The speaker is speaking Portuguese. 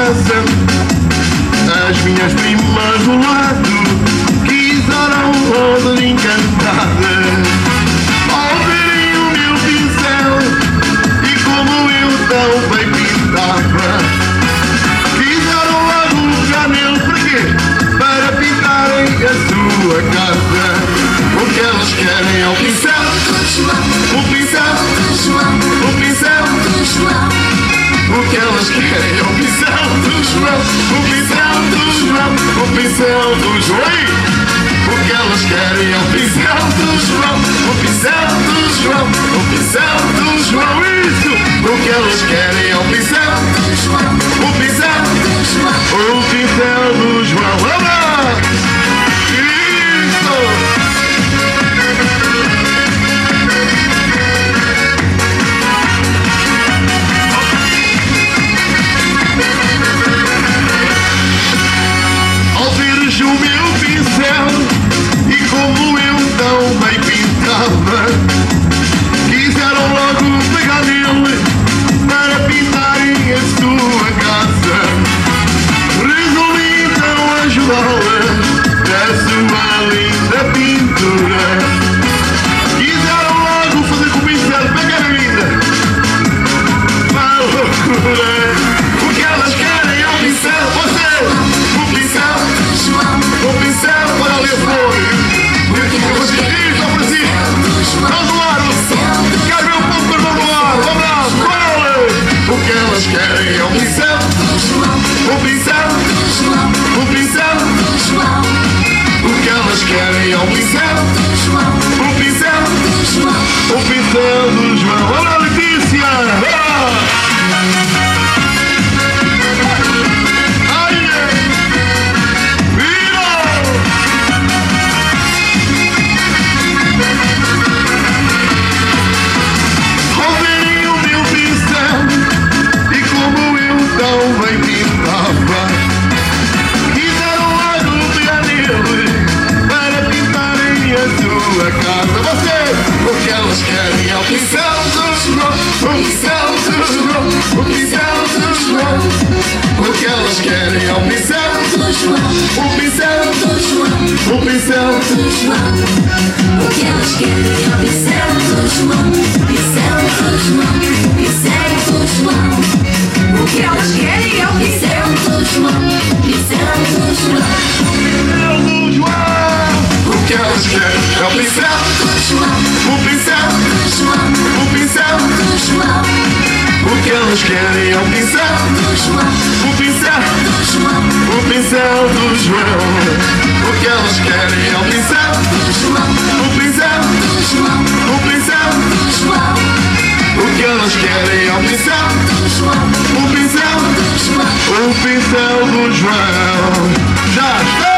casa. As minhas primas do lado quiseram todas encantadas ao verem o meu pincel e como eu tão bem pintava. Quiseram logo pegar nele, para quê? Para pintarem a sua casa. O que elas querem é o pincel, o pincel, o pincel. O que elas querem é o pincel do João, o pincel do João, o pincel do João. O que elas querem é o pincel do João, o pincel do João, o pincel do João. Isso! O que elas querem é o pincel do João, o pincel do João, o pincel do João. Vamos! Isso! O meu pincel e como eu tão bem pintava, quiseram logo pegar nele para pintarem a sua casa. Resolvi então ajudá-las na sua linda pintura. Quiseram logo fazer com o pincel, pegar a vida. Uma loucura. O que elas querem é o pincel, você! O pincel, o pincel, olha ali a flor. Vocês estão para si. Vamos no ar. Quero ver o povo com a mão no ar. Vamos lá, olha. O que elas querem é o pincel, o pincel, o pincel. O que elas querem é o pincel, o pincel, o pincel do João. Olha, Letícia. Tão bem pintava. Quiseram logo pegar nele para pintarem a sua casa. Você, o que elas querem é o pincel do João, o pincel do João, o pincel do João. O que elas querem é o pincel do João, o pincel do João, o pincel do João. O que elas querem é o pincel do João, o pincel do João, o pincel do João. O que elas querem é o pincel do João, pincel do João, pincel do João. O que elas querem é o pincel do João, o pincel do João, o pincel do João. O que elas querem é o pincel do João, o pincel do João, o pincel do João. O que elas querem é o pincel do João, o pincel do João, o pincel do João. O que elas querem é o pincel do João, o pincel do João. o pincel do João. Já está!